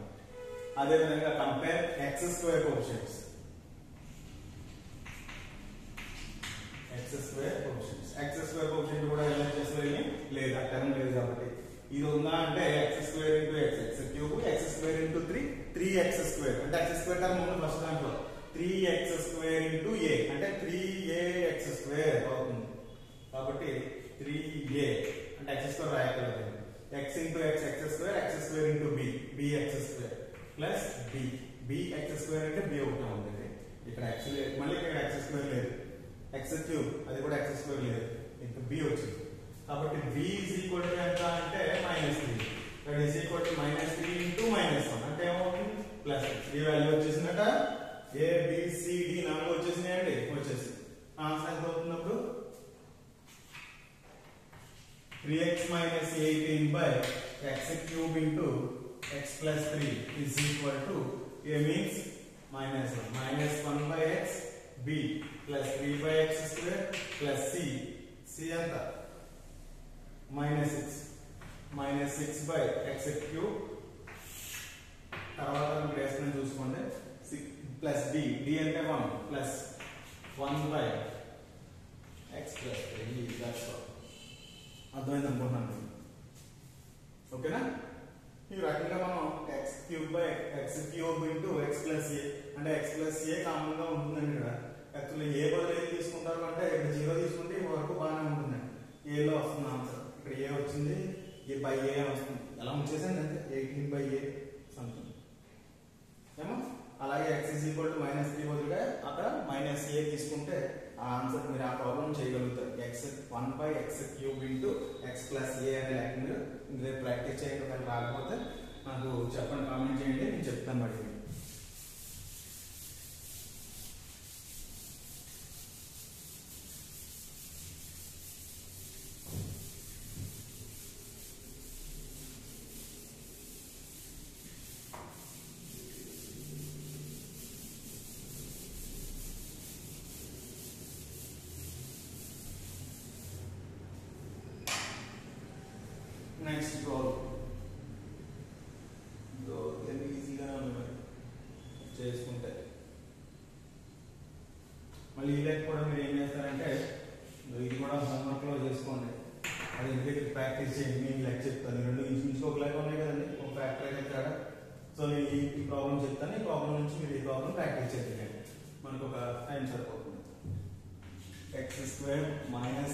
అదే విధంగా compare x² coefficients. x² coefficient కూడా LHS లో లేదు, ఆ టర్మ్ లేదు కాబట్టి ఇది ఉందా అంటే x² into x x³ x² into 3 3x² అంటే x² టర్మ్ ఉంది ఫస్ట్ దాంట్లో 3x² into a అంటే 3ax² అవుతుంది. కాబట్టి 3a అంటే x² రాయగలదు. x into x x² x² into b bx² plus b bx² అంటే b ఒకటి ఉంటుంది. ఇక్కడ యాక్చువల్లీ మళ్ళీ ఇక్కడ x² లేదు, x³ అది కూడా x² లేదు, ఇంకా b వచ్చింది. కాబట్టి b is equal to ఎంత అంటే -3. that is equal to -3 into -1 అంటే ఏమవుతుంది ప్లస్ 3 వాల్యూ వచ్చేసిందట. a b c d నాలుగు వచ్చేసినాయండి, వచ్చేసి ఆన్సర్ ఎంత అవుతుంది అప్పుడు 3x - 18 by x³ into x plus 3 is equal to a means -1 by x b plus 3 by x² plus c ఎంత -6 by x³ తర్వాత వేసుకొని చూసుకోండి ప్లస్ d అంటే 1 plus 1 by x plus 3 that's all. అర్థమైంది అనుకుంటున్నాను. ఓకేనా. ఈ రకంగా మనం x³ into x plus a అంటే x plus a కామన్ గా ఉంటుందండి. ఇక్కడ యాక్చువల్లీ ఏ బదులు ఏం తీసుకుంటారు అంటే ఇక్కడ 0 తీసుకుంటే ఈ వరకు బాగానే ఉంటుందండి. a లో వస్తుంది ఆన్సర్. ఇక్కడ ఏ వచ్చింది a by a వస్తుంది. ఎలా ఉంచేసండి అంటే 18 by a సంథింగ్ ఏమో. అలాగే x is equal to -3 బదులుగా అక్కడ -a తీసుకుంటే ఆ ఆన్సర్ మీరు ఆ ప్రాబ్లం చేయగలుగుతారు. x1 by x³ into x plus a అనే లెక్కను మీరు ప్రాక్టీస్ చేయండి. కానీ రాకపోతే నాకు చెప్పండి, కామెంట్ చేయండి, నేను చెప్తాను మరి. నెక్స్ట్ ప్రాబ్లం ఈజీగా చేసుకుంటే మళ్ళీ ఈ లెక్క కూడా మీరు ఏం చేస్తారంటే ఇది కూడా హోంవర్క్ లో చేసుకోండి. అది ఇంటి దగ్గర ప్రాక్టీస్ చేయండి. నేను లెక్క చెప్తాను. రెండు ఇంచుమించు ఒక లెక్క ఉన్నాయి కదండి, ఒక ఫ్యాక్టర్ లెక్క. సో నేను ఈ ప్రాబ్లం చెప్తాను, ఈ ప్రాబ్లం నుంచి మీరు ఈ ప్రాబ్లం ప్రాక్టీస్ చేయండి. మనకు ఒక టైం సరిపోతుంది. x²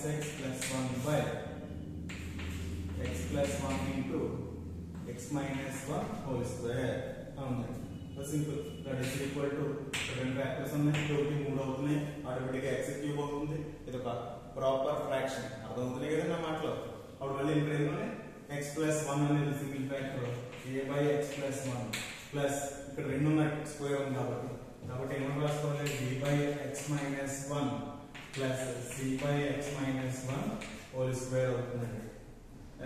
- x plus 1 by x plus 1 into x minus 1 whole square అవునండి. Simple. That is equal to రెండు ఫ్యాక్టర్స్ ఉన్నాయి, ఒకటి 3 అవుతున్నాయి, ఆటోమేటిక్గా x³ అవుతుంది. ఇది ఒక ప్రాపర్ ఫ్రాక్షన్. అర్థమవుతుంది కదా నా మాటలో. అప్పుడు మళ్ళీ ఇక్కడ x plus 1 అనేది single factor a by x plus 1 plus b ఇక్కడ 2 ఉన్నట్టు స్క్వేర్ ఉంది కాబట్టి ఏమని రాసుకోవాలి b by x minus 1 plus c by x minus 1 whole square అవుతుందండి.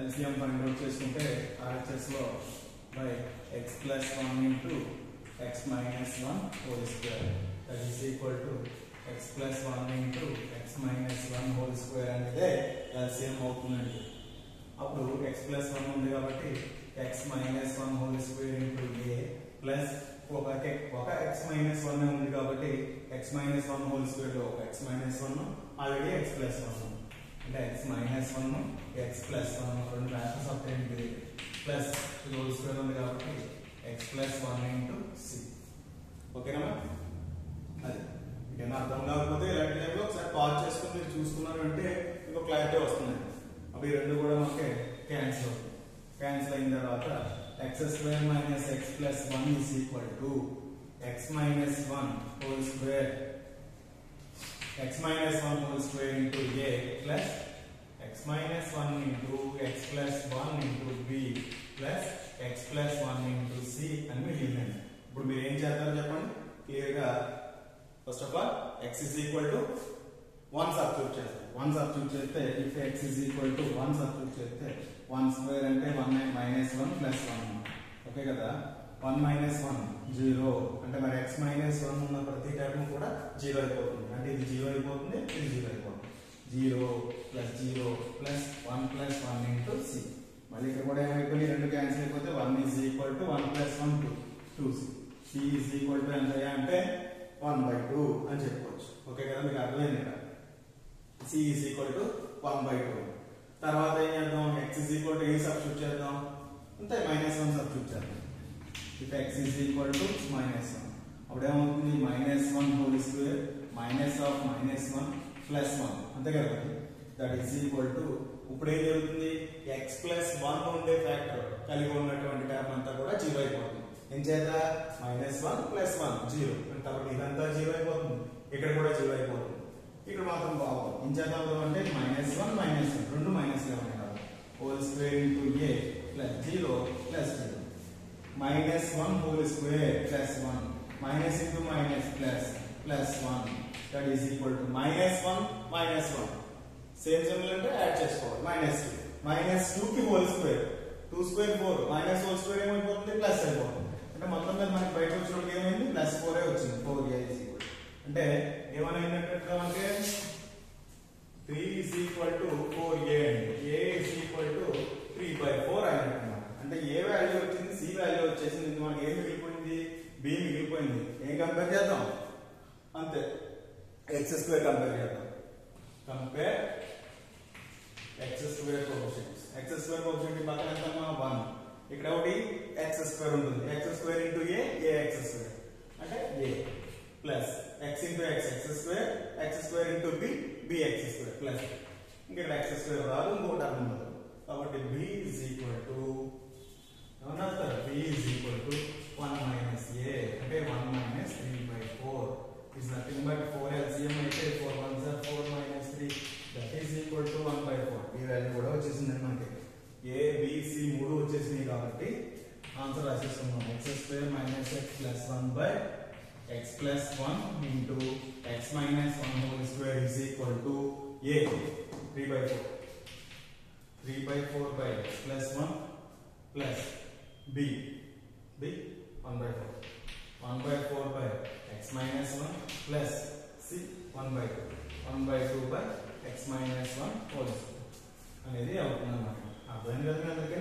LCM ఫైండ్ అవుట్ చేసుకుంటే RHS లో by x plus 1 into x minus 1 whole square that is equal to x plus 1 into x minus 1 whole square అనేది LCM అవుతుందండి. అప్పుడు x plus 1 ఉంది కాబట్టి x minus 1 whole square into a plus ఒక x minus 1 ఉంది కాబట్టి x minus 1 whole square లో ఒక x minus 1 already x plus 1 అంటే x minus 1 x plus 1 రెండు values update plus whole square ఉంది కాబట్టి x plus 1 into c. ఓకేనా? అది మీకేనా అర్థం కాకపోతే ఇలాంటి టైంలో ఒకసారి పాజ్ చేసుకుని మీరు చూసుకున్నారు అంటే ఇంకో క్లారిటీ వస్తుంది. అవి రెండు కూడా మనకి క్యాన్సిల్ అవుతాయి. క్యాన్సిల్ అయిన తర్వాత x square minus x plus 1 is equal to x minus 1 whole square x minus 1 whole square into a plus x minus 1 into x plus 1 into b plus x plus 1 into c అని మిగిలింది. ఇప్పుడు మీరు ఏం చేస్తారో చెప్పండి clear గా. First of all x is equal to 1 substitute చేస్తారు. 1 substitute చేస్తే if x is equal to 1 substitute చేస్తే 1 స్క్వేర్ అంటే 1 minus 1 plus 1 ఓకే కదా. 1 minus 1 0 అంటే మరి x minus 1 ఉన్న ప్రతి టర్మ్ కూడా 0 అయిపోతుంది. అంటే ఇది 0 అయిపోతుంది, ఇది 0 అయిపోతుంది. 0 plus 0 plus 1 plus 1 into c. మళ్ళీ ఇక్కడ కూడా ఏమైపోయి రెండు క్యాన్సిల్ అయిపోతే 1 is equal to 1 plus 1 2c. c is equal to ఎంత అంటే 1/2 అని చెప్పుకోవచ్చు. ఓకే కదా, మీకు అర్థమైంది కదా. c is equal to 1/2. తర్వాత ఏం చేద్దాం, x is equal to A substitute చేద్దాం అంతే, -1 సబ్స్టిట్యూట్ చేద్దాం. if x is equal to -1 అప్పుడు ఏమవుతుంది -1 whole square minus of -1 plus 1 అంతే కదా. దట్ ఈస్ ఈక్వల్ టు ఇప్పుడు ఏం జరుగుతుంది x plus 1 ఉండే ఫ్యాక్టర్ కలిగి ఉన్నటువంటి టర్మ్ అంతా కూడా 0 అయిపోతుంది. ఏం చేత -1 plus 1 0 కాబట్టి ఇదంతా 0 అయిపోతుంది, ఇక్కడ కూడా 0 అయిపోతుంది. ఇక్కడ మాత్రం బాగుంది. ఏం చేద్దాం అంటే -1 రెండు మైనస్ కాదు whole square into a plus 0 plus 0 -1 whole square plus 1 minus into minus plus plus 1 that is equal to -1 same symbol అంటే యాడ్ చేసుకోవాలి. -2 కి whole square 2 square 4 minus hole square ఏమైపోతుంది ప్లస్ అయిపోతుంది. అంటే మొత్తం మీద మనకి బయట వచ్చినప్పుడు ఏమైంది +4 వచ్చింది. 4a is equal అంటే ఏమైందంటే మనకి 3 is equal to 4a అండి. a is equal to 3/4 అయినట్టు. అంటే ఏ వాల్యూ వచ్చింది, సి వాల్యూ వచ్చేసింది. మనకి ఏం మిగిలిపోయింది, బి మిగిలిపోయింది. ఏం కంపేర్ చేద్దాం అంతే, x స్క్వేర్ కంపేర్ చేద్దాం. Compare x square coefficients. x square coefficient పక్కన ఎంత 1, ఇక్కడ ఒకటి x స్క్వేర్ ఉంటుంది. x square into a ax square అంటే a plus x into x square, x square into b bx square plus ఇక్కడ x square రాదు, ఇంకో టర్మ్ ఉండదు. కాబట్టి b is equal to b is equal to 1 minus a అంటే 1 minus 3/4 is nothing but 4 LCM అయితే 4 1s are 4 minus 3 that is equal to 1/4. ఈ value కూడా వచ్చేసింది మనకి. a b c మూడు వచ్చేసినాయి కాబట్టి ఆన్సర్ రాసేస్తున్నాం. x square minus x plus 1 by x plus 1 into x minus 1 whole square is equal to a 3/4 by x plus 1 plus b 1/4 by x minus 1 plus c 1/2 by x minus 1 whole square అనేది అవుతుంది అన్నమాట. అర్థమైంది కదా మీ అందరికీ?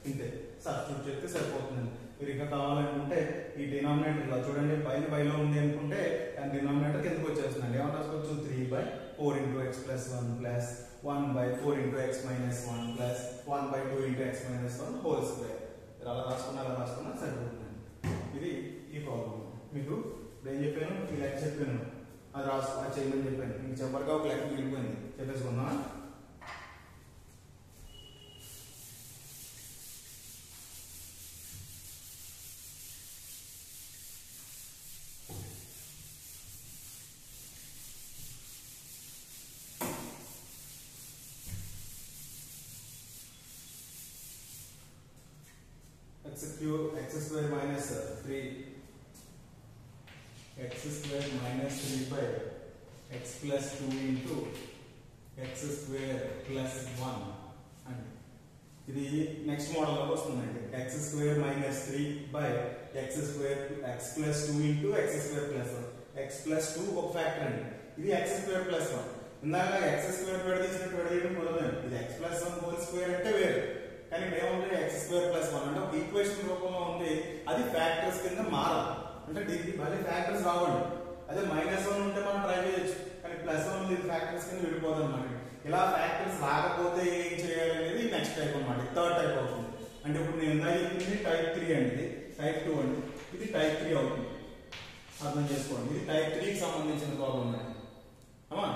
ఇంతే, substitute చేస్తే సరిపోతుంది. మీరు ఇంకా కావాలనుకుంటే ఈ డినామినేటర్ ఇలా చూడండి, పైన బైలో ఉంది అనుకుంటే దాని డినామినేటర్ కిందకి వచ్చేస్తుందండి. ఏమన్నా రాసుకోవచ్చు 3/4 into x plus 1 plus 1/4 into x minus 1 plus 1/2 into x minus 1 whole square. అలా రాసుకున్నా సరిపోతుంది. ఇది ఈ ప్రాబ్లం. మీకు ఇప్పుడు ఏం చెప్పాను, ఈ లెక్క చెప్పాను, అది చేయమని చెప్పాను. మీకు చెప్పరుగా ఒక లెక్క మిగిలిపోయింది, చెప్పేసుకుందాం. x square minus 3 x square minus 3 by x plus 2 into x square plus 1 and ఇది నెక్స్ట్ మోడల్ లోకి వస్తుందండి. x square minus 3 by x square x plus 2 into x square plus 1 x plus 2 ఒక ఫ్యాక్టర్ అండి. ఇది x square plus 1 ఇందాక x square విడదీసినట్టు విడదీయడం కుదరదండి. ఇది x plus 1 whole square అంటే వేరు, కానీ ఏముంది x square plus 1 అంటే ఒక ఈక్వేషన్ రూపంలో ఉంది. అది ఫ్యాక్టర్స్ కింద మారదు, అంటే దీనికి మళ్ళీ ఫ్యాక్టర్స్ రావండి. అదే -1 ఉంటే మనం ట్రై చేయొచ్చు, కానీ +1 ఉంది ఫ్యాక్టర్స్ కింద విడిపోదు అన్నమాట. ఇలా ఫ్యాక్టర్స్ రాకపోతే ఏం చేయాలి అనేది నెక్స్ట్ టైప్ అన్నమాట. థర్డ్ టైప్ అవుతుంది. అంటే ఇప్పుడు నేను ఇందాక చెప్పింది టైప్ 3 అండి, ఇది టైప్ 2 అండి, ఇది టైప్ 3 అవుతుంది. అర్థం చేసుకోండి, ఇది టైప్ 3 కి సంబంధించిన ప్రాబ్లం అండి. అమ్మా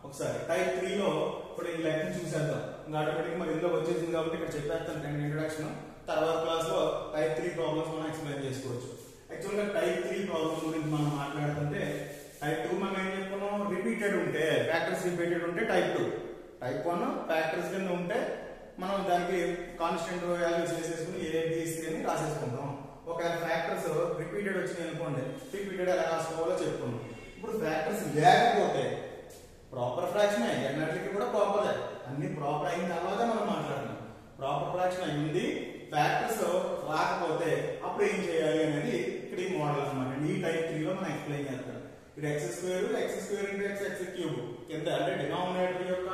ఒకసారి టైప్ 3 లో ఇప్పుడు ఈ లెక్కను చూసేద్దాం. ఇంకా ఆటోమేటిక్ మరి ఇందులో వచ్చేసింది కాబట్టి ఇక్కడ చెప్పేస్తాను ఇంట్రడక్షన్. తర్వాత క్లాస్ లో టైప్ 3 ప్రాబ్లమ్స్ మనం ఎక్స్ప్లెయిన్ చేసుకోవచ్చు. యాక్చువల్ గా టైప్ 3 ప్రాబ్లమ్స్ గురించి మనం మాట్లాడుతుంటే టైప్ 2 మనం ఏం చెప్పుకున్నాం, రిపీటెడ్ ఉంటే ఫ్యాక్టర్స్ రిపీటెడ్ ఉంటే టైప్ 2, టైప్ 1 ఫ్యాక్టర్స్ కింద ఉంటే మనం దానికి కాన్స్టెంట్ వాల్యూస్ వేసేసుకుని ఏ బి సి అని రాసేసుకుంటాం. ఒకవేళ ఫ్యాక్టర్స్ రిపీటెడ్ వచ్చినాయి అనుకోండి, రిపీటెడ్ ఎలా రాసుకోవాలో చెప్పుకున్నాం. ఇప్పుడు ఫ్యాక్టర్స్ లేకపోతే ప్రాపర్ ఫ్రాక్షన్ అన్నిటికీ కూడా ప్రాపర్, అన్ని ప్రాపర్ అయిన తర్వాత మనం మాట్లాడుతున్నాం. ప్రాపర్ ఫ్రాక్షన్ అయింది, ఫ్యాక్టర్స్ రాకపోతే అప్పుడు ఏం చేయాలి అనేది ఇక్కడ ఈ మోడల్ అన్నమాట. ఈ టైప్ 3 లో మనం ఎక్స్ప్లెయిన్ చేస్తాం. ఇది x square into x cube కింద అంటే డినామినేటర్ యొక్క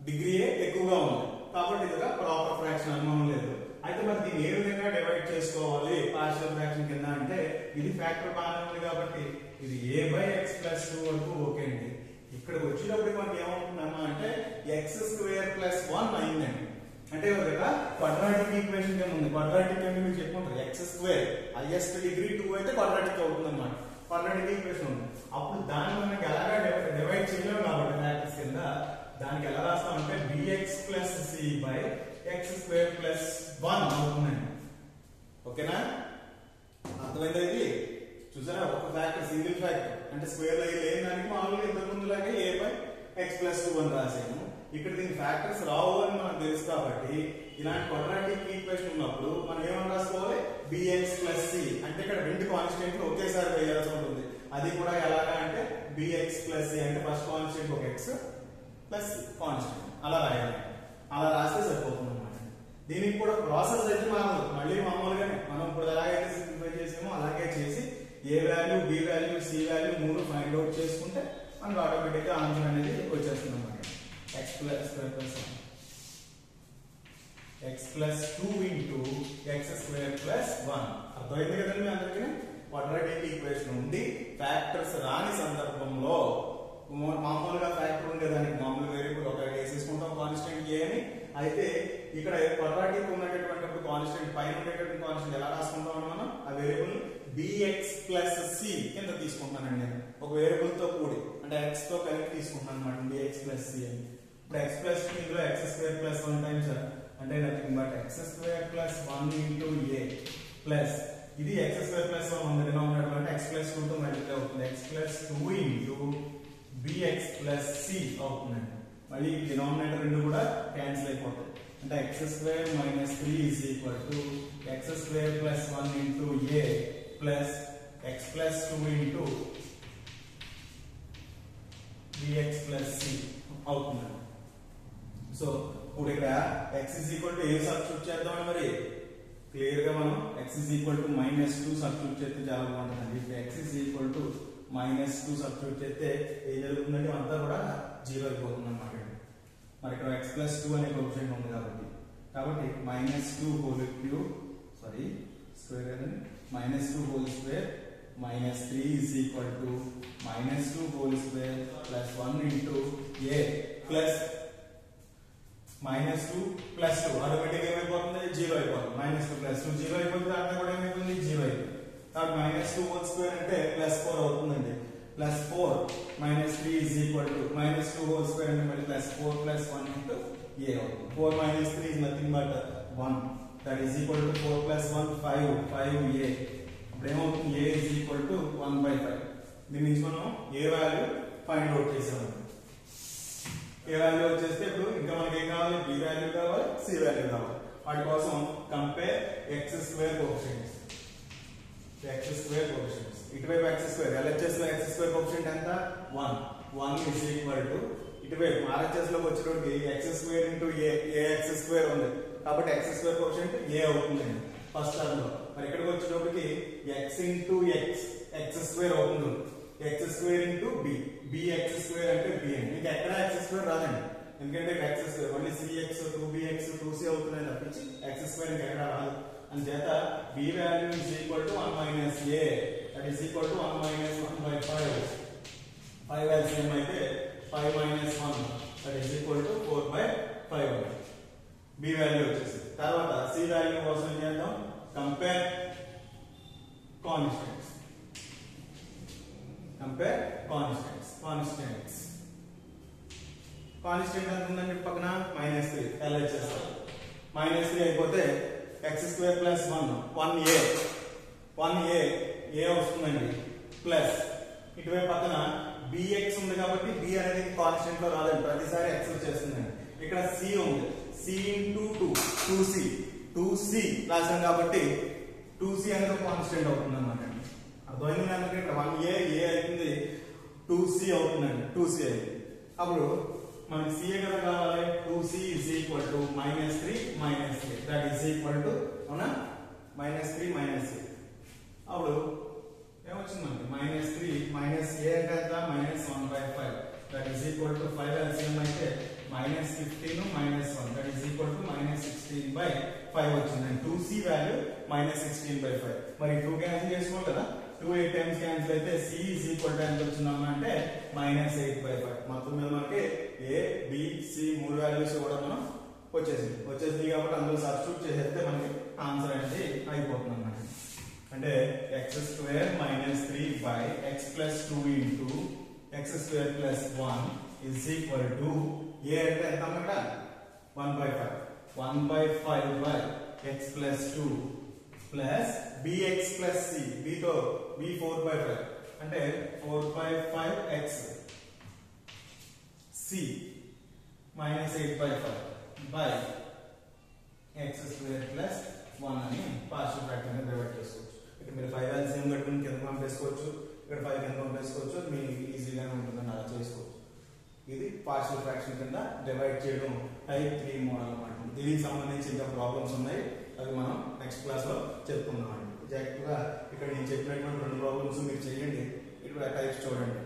డిగ్రీ ఎక్కువగా ఉంది కాబట్టి ఇది ప్రాపర్ ఫ్రాక్షన్ అనుమానం లేదు. అయితే మరి దీన్ని ఏ విధంగా డివైడ్ చేసుకోవాలి పార్షియల్ ఫ్రాక్షన్ కింద అంటే ఇది ఫ్యాక్టర్ బాగానే ఉంది కాబట్టి ఇది a by x plus 2 వరకు ఓకే అండి. ఇక్కడికి వచ్చేటప్పుడు మనకి ఏమవుతుందమ్మా అంటే x స్క్వేర్ ప్లస్ 1 అయిందండి. అంటే ఒక క్వాడ్రాటిక్ ఈక్వేషన్ కింద ఉంది. క్వాడ్రాటిక్ అంటే మీరు చెప్పుకుంటారు x స్క్వేర్ హైయెస్ట్ డిగ్రీ 2 అయితే క్వాడ్రాటిక్ అవుతుంది అన్నమాట. క్వాడ్రాటిక్ ఈక్వేషన్ ఉంది. అప్పుడు దాన్ని మనకి ఎలాగా డివైడ్ చేయలేము కాబట్టి ఫ్యాక్టర్స్ కింద దానికి ఎలా రాస్తామంటే bx plus c by x square plus 1 అవుతుందండి. ఓకేనా, అర్థమైందా? ఇది చూసారా, ఒక ఫ్యాక్టర్ సింగిల్ ఫ్యాక్టర్ అంటే స్క్వేర్ లో లేని దానికి మామూలుగా ఇంతకు ముందులాగే a బై x ప్లస్ 2 అని రాసాము. ఇక్కడ దీని ఫ్యాక్టర్స్ రావు అని మనకు తెలుసు కాబట్టి ఇలాంటి క్వాడ్రాటిక్ ఈక్వేషన్ ఉన్నప్పుడు మనం ఏమని రాసుకోవాలి, bx ప్లస్ c అంటే ఇక్కడ రెండు కాన్స్టెంట్లు ఒకేసారి వేయాల్సి ఉంటుంది. అది కూడా ఎలాగా అంటే bx ప్లస్ c అంటే ఫస్ట్ కాన్స్టెంట్ ఒక x ప్లస్ కాన్స్టెంట్ అలా రాయాలి. అలా రాస్తే సరిపోతుంది అన్నమాట. దీనికి కూడా ప్రాసెస్ అయితే మారదు, మళ్ళీ మామూలుగానే మనం ఇప్పుడు ఎలాగైతే సింప్లిఫై చేసామో అలాగే చేసి A value B value C value మూడు ఫైండ్ అవుట్ చేసుకుంటే మనకు ఆటోమేటిక్ గా ఆన్సర్ అనేది వచ్చేస్తుంది అన్నమాట. x plus 2 into x square plus 1 అర్థమైంది కదండి అందరికీ. క్వాడ్రాటిక్ ఈక్వేషన్ ఉండి ఫ్యాక్టర్స్ రాని సందర్భంలో మామూలుగా ఫ్యాక్టర్ ఉండేదానికి మామూలు వేరియబుల్ ఒక వేసేసుకుంటాం కాన్స్టెంట్ ఏ అని. అయితే ఇక్కడ క్వాడ్రాటిక్ ఉన్నటువంటి కాన్స్టెంట్ పైన ఉండేటువంటి కాన్స్టెంట్ ఎలా రాసుకుంటాం మనం, ఆ వేరియబుల్ bx ప్లస్ c కింద తీసుకుంటానండి నేను ఒక వేరియబుల్ తో కూడి, అంటే x తో కలిపి తీసుకుంటాను అన్నమాట bx ప్లస్ c అని. ఇప్పుడు x ప్లస్ ఇందులో x స్క్వేర్ ప్లస్ 1 టైమ్స్ అంటే nothing but x square plus 1 into a plus ఇది x స్క్వేర్ ప్లస్ 1 ఉంది డినామినేటర్ అంటే x ప్లస్ 2 తో మల్టిప్లై అవుతుంది. x plus 2 into bx plus c అవుతుందండి. మళ్ళీ డినామినేటర్ రెండు కూడా క్యాన్సిల్ అయిపోతాయి. అంటే x square minus 3 is equal to x square plus 1 into a plus x plus 2 into bx plus c అవుతుందండి. సో ఇప్పుడు ఇక్కడ x is equal to A substitute చేద్దాం మరి క్లియర్ గా మనం x is equal to -2 substitute చేస్తే చాలా బాగుంటుందండి. ఇప్పుడు x is equal to -2 substitute చేస్తే ఏం జరుగుతుందంటే అంతా కూడా 0 అయిపోతుంది అన్నమాట. మరి ఇక్కడ x plus 2 అనే కోఎఫిషియంట్ ఉంది కాబట్టి -2 హోల్ క్యూబ్ సారీ స్క్వేర్ అనేది -2 whole square -3 is equal to -2 whole square plus 1 into a plus -2 plus 2 automatic ఏమైపోతుంది 0 అయిపోతుంది. -2 ప్లస్ 2 0 అయిపోతుంది, అక్కడ కూడా ఏమైపోతుంది 0 అయిపోతుంది. కాబట్టి -2 హోల్ స్క్వేర్ అంటే +4 అవుతుందండి. +4 -3 is equal to -2 whole square అంటే మళ్ళీ +4 ప్లస్ 1 into a అవుతుంది. 4 - 3 is nothing but 1, that is equal to 4 plus 1 5a. ఇప్పుడు ఏమవుతుంది a is equal to 1/5. దీని నుంచి మనం a వాల్యూ ఫైండ్ అవుట్ చేసాము. ఏ వాల్యూ వచ్చేస్తే ఇప్పుడు ఇంకా మనకి ఏం కావాలి, b వాల్యూ కావాలి, c వాల్యూ కావాలి. వాటి కోసం compare x square coefficients. x square coefficients. ఇటువైపు x square LHS లో x square coefficient ఎంత 1 is equal to ఇటువైపు RHS లోకి వచ్చేటప్పటికి x square into ax square ఉంది కాబట్టి x square coefficient a అవుతుందండి ఫస్ట్ టర్మ్ లో. మరి ఇక్కడికి వచ్చేటప్పటికి x into x square అవుతుంది, x square into bx square అంటే b అండి. ఇంకా ఎక్కడ x square రాదండి ఎందుకంటే x square only cx 2bx 2c అవుతున్నాయి తప్పించి x square ఇంకా ఎక్కడ రాదు. అందుచేత b value is equal to 1 minus a, that is equal to 1 minus 1 by 5. 5 LCM అయితే 5 minus 1, that is equal to 4 by 5. b value వచ్చేసి తర్వాత c వాల్యూ కోసం ఏం చేద్దాం, కంపేర్ కాన్స్టెంట్స్. కాన్స్టెంట్ ఎంత ఉందండి పక్కన -3 LHS. -3 అయిపోతే x square plus 1a వస్తుందండి ప్లస్ ఇటువైపు పక్కన bx ఉంది కాబట్టి b అనేది కాన్స్టెంట్ లో రాదండి, ప్రతిసారి x వచ్చేస్తుందండి. ఇక్కడ c ఉంది, c into 2c రాసాం కాబట్టి 2c అనేది కాన్స్టెంట్ అవుతుంది అన్నమాట. అర్థమైంది కనుక ఇక్కడ 1a అవుతుంది 2c అవుతుందండి, 2c అయింది. అప్పుడు మనకి c కదా కావాలి, 2c is equal to -3 -a, that is equal to అవునా -3 -a. అప్పుడు ఏమొచ్చింది మనకి -3 -a అంటే ఎంత -1 by 5, that is equal to 5 LCM అయితే -15 -1, that is equal to -16 by 5 వచ్చింది. 2c value -16 by 5. మరి 2 క్యాన్సిల్ చేసుకోవాలి కదా, 2 8 టైమ్స్ క్యాన్సిల్ అయితే c is equal to ఎంత వచ్చిందమ్మా అంటే -8 by 5. మొత్తం మీద మనకి a b c మూడు వాల్యూస్ కూడా మనం వచ్చేసింది కాబట్టి అందులో సబ్స్టిట్యూట్ చేసేస్తే మనకి ఆన్సర్ అనేది అయిపోతుంది అన్నమాట. అంటే x square -3 by x plus 2 into x square plus 1 is equal to a అంటే ఎంత అన్నమాట 1 by 5, 1 by 5 by x plus 2 plus bx plus c, b తో b 4 by 5 అంటే 4 by 5x c -8 by 5 by x square plus 1 అని partial fraction ని divide చేసుకోవచ్చు. ఇక్కడ మీరు 5 LCM కట్టుకుని కింద పంపేసుకోవచ్చు, ఇక్కడ 5 కింద పంపేసుకోవచ్చు, మీకు ఈజీగానే ఉంటుందని అలా చేసుకోవచ్చు. ఇది పార్షియల్ ఫ్రాక్షన్ కింద డివైడ్ చేయడం టైప్ 3 మోడల్ అన్నమాట. దీనికి సంబంధించి ఇంకా ప్రాబ్లమ్స్ ఉన్నాయి, అవి మనం నెక్స్ట్ క్లాస్ లో చెప్పుకుందాం అండి. ఎగ్జాక్ట్ గా ఇక్కడ నేను చెప్పినటువంటి 2 ప్రాబ్లమ్స్ మీరు చేయండి, ఇక్కడ టైప్స్ చూడండి.